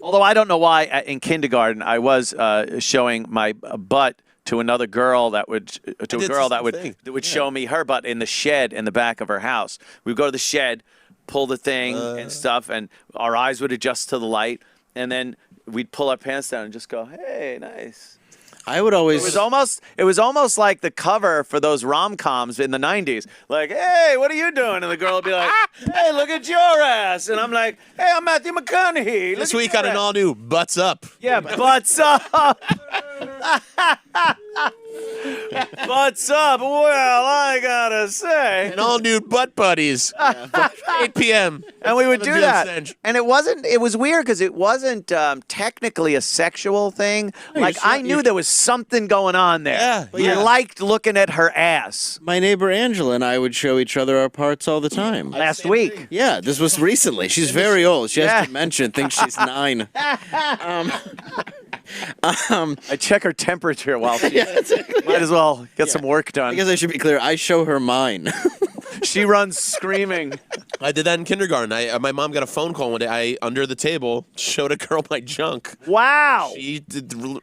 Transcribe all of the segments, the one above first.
Although I don't know why in kindergarten I was showing my butt to another girl that would show me her butt in the shed in the back of her house. We'd go to the shed, pull the thing and stuff, and our eyes would adjust to the light, and then we'd pull our pants down and just go, "Hey, nice." I would always. It was almost like the cover for those rom-coms in the '90s. Like, "Hey, what are you doing?" And the girl would be like, "Hey, look at your ass." And I'm like, "Hey, I'm Matthew McConaughey." This week on an all-new Butts Up. Yeah, butts up. Butts up. Well, I gotta say. An all-new Butt Buddies. 8 p.m. And we would do that. Cinch. And it was weird because it wasn't technically a sexual thing. Like, I knew there was something going on there. Yeah. I liked looking at her ass. My neighbor Angela and I would show each other our parts all the time. Last week. Yeah, this was recently. She's very old. She has dementia and thinks she's 9. I check her temperature while she might as well get some work done. I guess I should be clear. I show her mine. She runs screaming. I did that in kindergarten. My mom got a phone call one day. I, under the table, showed a girl my junk. Wow. She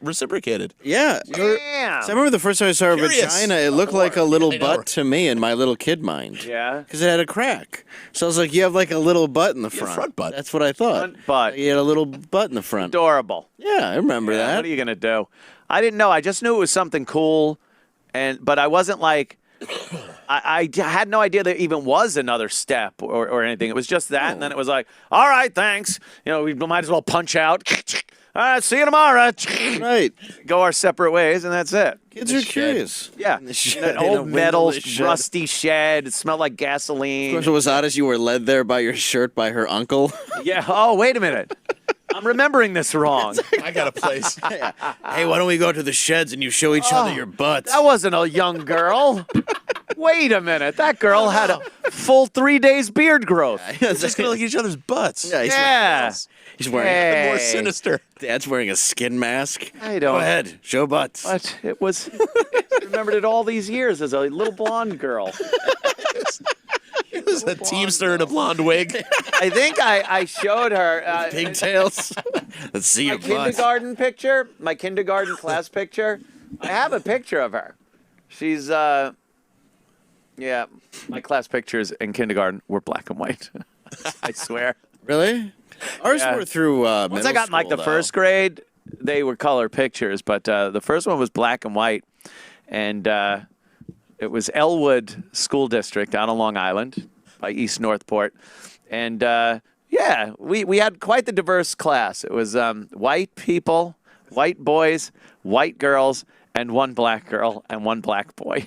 reciprocated. Yeah. Damn. So I remember the first time I saw her Curious. vagina, it looked like a little I know. butt to me in my little kid mind. Yeah. Because it had a crack. So I was like, you have like a little butt in the front. front butt. That's what I thought. Front butt. You had a little butt in the front. Adorable. Yeah, I remember that. What are you going to do? I didn't know. I just knew it was something cool. But I wasn't like... I had no idea there even was another step or anything. It was just that, and then it was like, all right, thanks. You know, we might as well punch out. All right, see you tomorrow. Right. Go our separate ways, and that's it. Kids are curious. Yeah. In the shed, An in a old metal, windowless shed. rusty shed. It smelled like gasoline. Of course, it was odd as you were led there by your shirt by her uncle. Yeah. Oh, wait a minute. I'm remembering this wrong. I got a place. Hey, why don't we go to the sheds and you show each other your butts? That wasn't a young girl. Wait a minute. That girl had a full 3 days beard growth. It's just gonna look at each other's butts. Yeah. He's wearing Hey. More sinister. Dad's wearing a skin mask. I don't. Go ahead, show butts. But it was. I remembered it all these years as a little blonde girl. It was a teamster in a blonde wig. I think I showed her Pigtails. Let's see my your butts. kindergarten picture, my kindergarten class picture. I have a picture of her. She's yeah. My class pictures in kindergarten were black and white. I swear. Really? Ours Yeah. were through Once I got in like the first grade, they were color pictures, but the first one was black and white, and it was Elwood School District down on Long Island by East Northport, and yeah, we had quite the diverse class. It was white people, white boys, white girls, and one black girl and one black boy.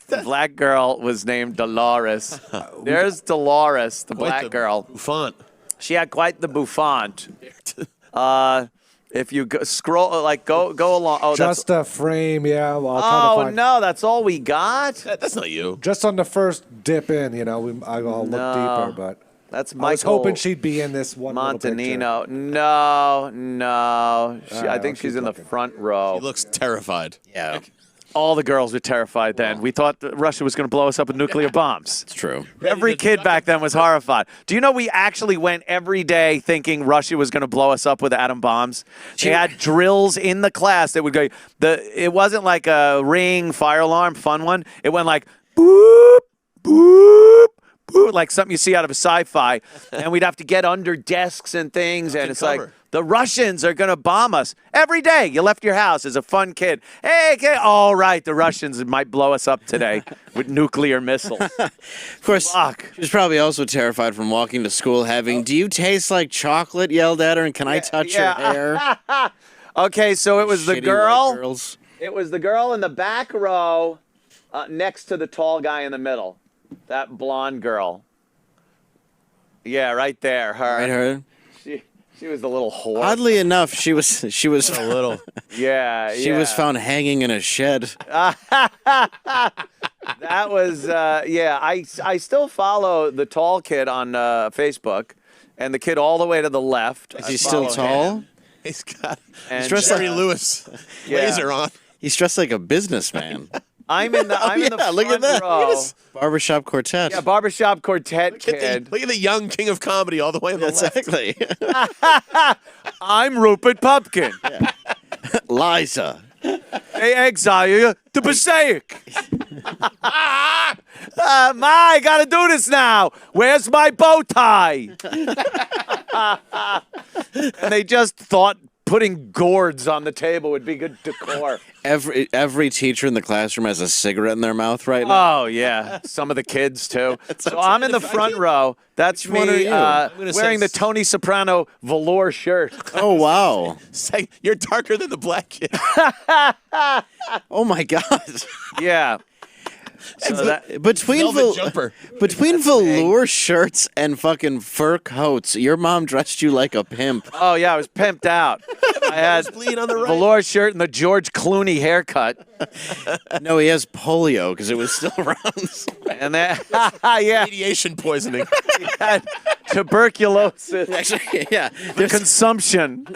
The black girl was named Dolores. There's Dolores, the black girl. Font. She had quite the bouffant. If you scroll, like go along. Oh, Just a frame, yeah. Well, I'll try to oh find. no, that's all we got. That's not you. Just on the first dip in, you know, I'll look deeper, but That's I was Michael hoping she'd be in this one little picture. Montanino. No. I think I'll she's keep in the looking. front row. He looks terrified. Yeah, All the girls were terrified then. We thought that Russia was going to blow us up with nuclear bombs. it's true. Every kid back then was horrified. Do you know we actually went every day thinking Russia was going to blow us up with atom bombs? They had drills in the class that would go. It wasn't like a ring fire alarm, fun one. It went like boop, boop, boop, like something you see out of a sci-fi. And we'd have to get under desks and things. And it's like, cover. the Russians are going to bomb us every day. You left your house as a fun kid. Hey, kid. All right, the Russians might blow us up today with nuclear missiles. Of course, Fuck. she was probably also terrified from walking to school having, "Do you taste like chocolate?" yelled at her, and "Can I touch your hair?" Okay, so it was the Shitty white girl. girls. It was the girl in the back row next to the tall guy in the middle. That blonde girl. Yeah, right there. Her. Right, her. She was the little whore. Oddly enough, she was A little. Yeah, she was found hanging in a shed. That was, yeah. I still follow the tall kid on Facebook, and the kid all the way to the left. Is I he still follow tall? him. He's got And dressed Jerry like- Lewis Yeah. laser on. He's dressed like a businessman. I'm in the yeah, look at front that. row. Barbershop quartet. Yeah, barbershop quartet kid. Look at the young king of comedy all the way on the left. Exactly. I'm Rupert Pupkin. Liza. They exile you to Passaic. I gotta do this now. Where's my bow tie? And they just thought putting gourds on the table would be good decor. Every teacher in the classroom has a cigarette in their mouth right now. Oh, yeah. Some of the kids, too. So I'm in the front row. That's Which one are me you? wearing the Tony Soprano velour shirt. Oh, wow. Say, you're darker than the black kid. Oh, my God. Yeah. So that, Between Velvet jumper. between velour shirts and fucking fur coats, your mom dressed you like a pimp. oh, yeah, I was pimped out. I had Bleed on the right. velour shirt and the George Clooney haircut. No, he has polio because it was still around. And then, yeah, Radiation poisoning. he had tuberculosis. Actually, yeah, Consumption.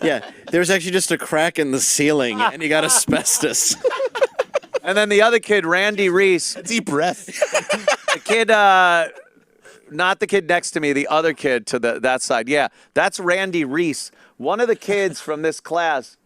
yeah. There's actually just a crack in the ceiling, and you got asbestos. And then the other kid, Randy Reese, Deep breath. the kid, not the kid next to me, the other kid to that side. Yeah, that's Randy Reese. One of the kids from this class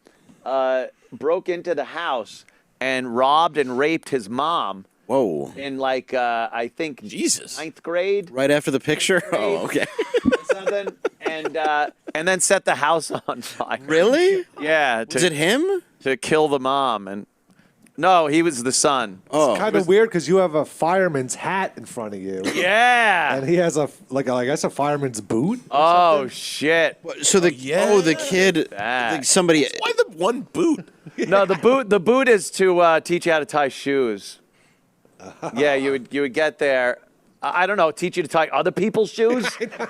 broke into the house and robbed and raped his mom Whoa. in like I think Jesus. 9th grade Right after the picture? Oh, okay. or something, and then set the house on fire. Really? Yeah, Was it him? to kill the mom. And no, he was the son. Oh. Kind of weird because you have a fireman's hat in front of you. Yeah. And he has I guess a fireman's boot. Oh shit. So the the kid, That. like somebody. Why the one boot? No, the boot is to teach you how to tie shoes. Yeah, you would get there. I don't know, teach you to tie other people's shoes.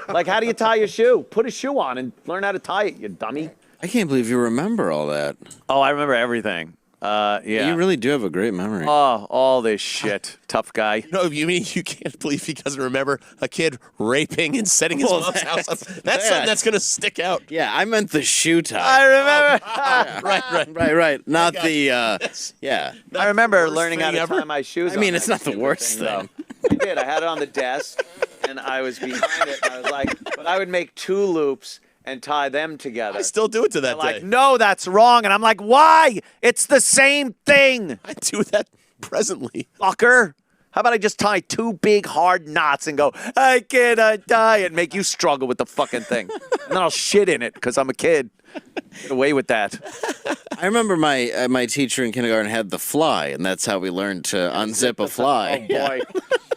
Like, how do you tie your shoe? Put a shoe on and learn how to tie it, you dummy. I can't believe you remember all that. Oh, I remember everything. Yeah. You really do have a great memory. Oh, all this shit, tough guy. No, you mean you can't believe he doesn't remember a kid raping and setting his Well, mom's house up? that's- That's something that's going to stick out. Yeah, I meant the shoe tie. I remember. Right. Not the. Yeah. I remember worst learning how thing to ever. tie my shoes. I mean, on it's that not the stupid worst though. I did. I had it on the desk, and I was behind it. And I was like, but I would make 2 loops and tie them together. I still do it to that They're day. like, no, that's wrong. And I'm like, why? It's the same thing, I do that presently. fucker. How about I just tie 2 big hard knots and go, I can't tie it, and make you struggle with the fucking thing. And then I'll shit in it because I'm a kid. Get away with that. I remember my teacher in kindergarten had the fly, and that's how we learned to unzip a fly. Oh, boy.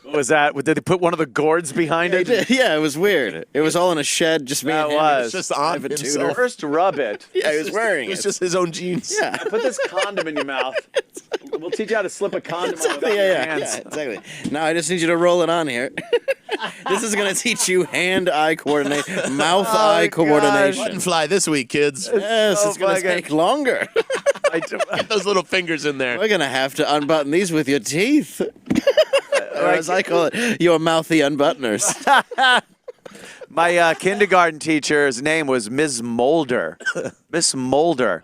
What was that? Did they put one of the gourds behind it? Yeah, it was weird. It was all in a shed, just me That and him. was. It's just on Have a himself. tutor. First, rub it. Yeah, he was wearing It was it. just his own jeans. Yeah. Put this condom in your mouth. We'll teach you how to slip a condom on without your Yeah, hands. exactly. Now I just need you to roll it on here. This is going to teach you hand-eye coordination, mouth-eye gosh. coordination. Button fly this week, kids. Yes, so it's going to fucking- take longer. Get those little fingers in there. We're going to have to unbutton these with your teeth. Or as I call it, your mouthy unbuttoners. My kindergarten teacher's name was Ms. Mulder. Miss Mulder.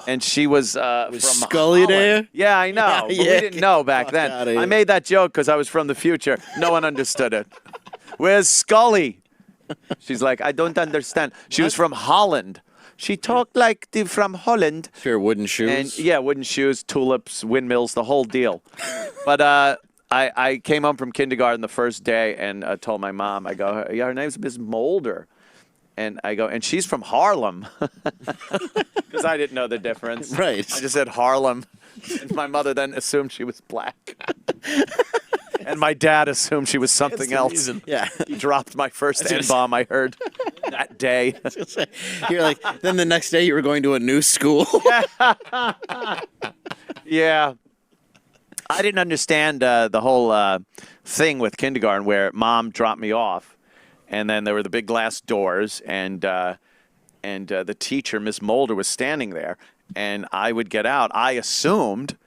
And she was from Scully Holland. there? Yeah, I know. But we Yeah, didn't know back fuck then. outta here. I made that joke because I was from the future. No one understood it. Where's Scully? She's like, I don't understand. She was from Holland. She talked like from Holland. Sure, wooden shoes. And yeah, wooden shoes, tulips, windmills, the whole deal. But I came home from kindergarten the first day and told my mom, I go, yeah, her name's Miss Mulder. And I go, and she's from Harlem. Because I didn't know the difference. Right. I just said Harlem. And my mother then assumed she was black. And my dad assumed she was something the else. reason. Yeah. He dropped my first gonna N-bomb, I heard, that day. You're like, then the next day you were going to a new school. Yeah. I didn't understand the whole thing with kindergarten where mom dropped me off, and then there were the big glass doors, and the teacher, Miss Mulder, was standing there, and I would get out. I assumed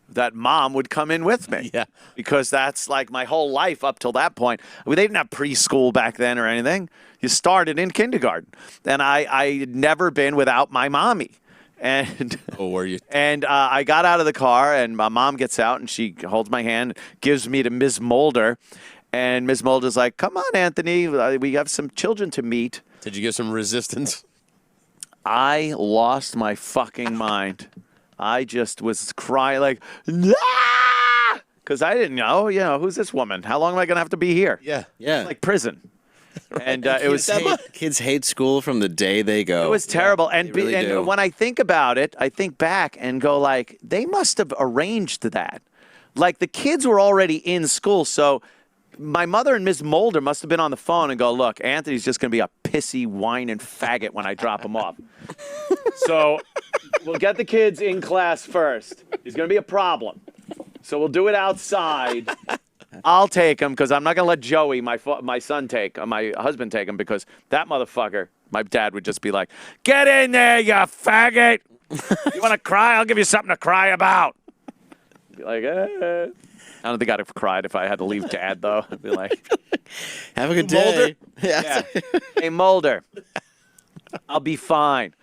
that mom would come in with me. Yeah. Because that's like my whole life up till that point. I mean, they didn't have preschool back then or anything. You started in kindergarten. And I'd never been without my mommy. And Oh, were you? and I got out of the car, and my mom gets out, and she holds my hand, gives me to Ms. Mulder, and Ms. Mulder's like, "Come on, Anthony, we have some children to meet." Did you give some resistance? I lost my fucking mind. I just was crying like, because I didn't know, who's this woman? How long am I going to have to be here? Yeah. Yeah. Like prison. And it was Kids hate school from the day they go. it was terrible. And, they really do. when I think about it, I think back and go like, they must have arranged that. Like the kids were already in school, so my mother and Ms. Mulder must have been on the phone and go, "Look, Anthony's just going to be a pissy, whining faggot when I drop him off. So we'll get the kids in class first. He's going to be a problem. So we'll do it outside. I'll take him because I'm not going to let Joey, my husband, take him because that motherfucker, my dad would just be like, 'Get in there, you faggot. You want to cry? I'll give you something to cry about.'" Be like, I don't think I'd have cried if I had to leave Dad, though. I'd be like, Have a good day. Yeah. "Hey, Mulder, I'll be fine.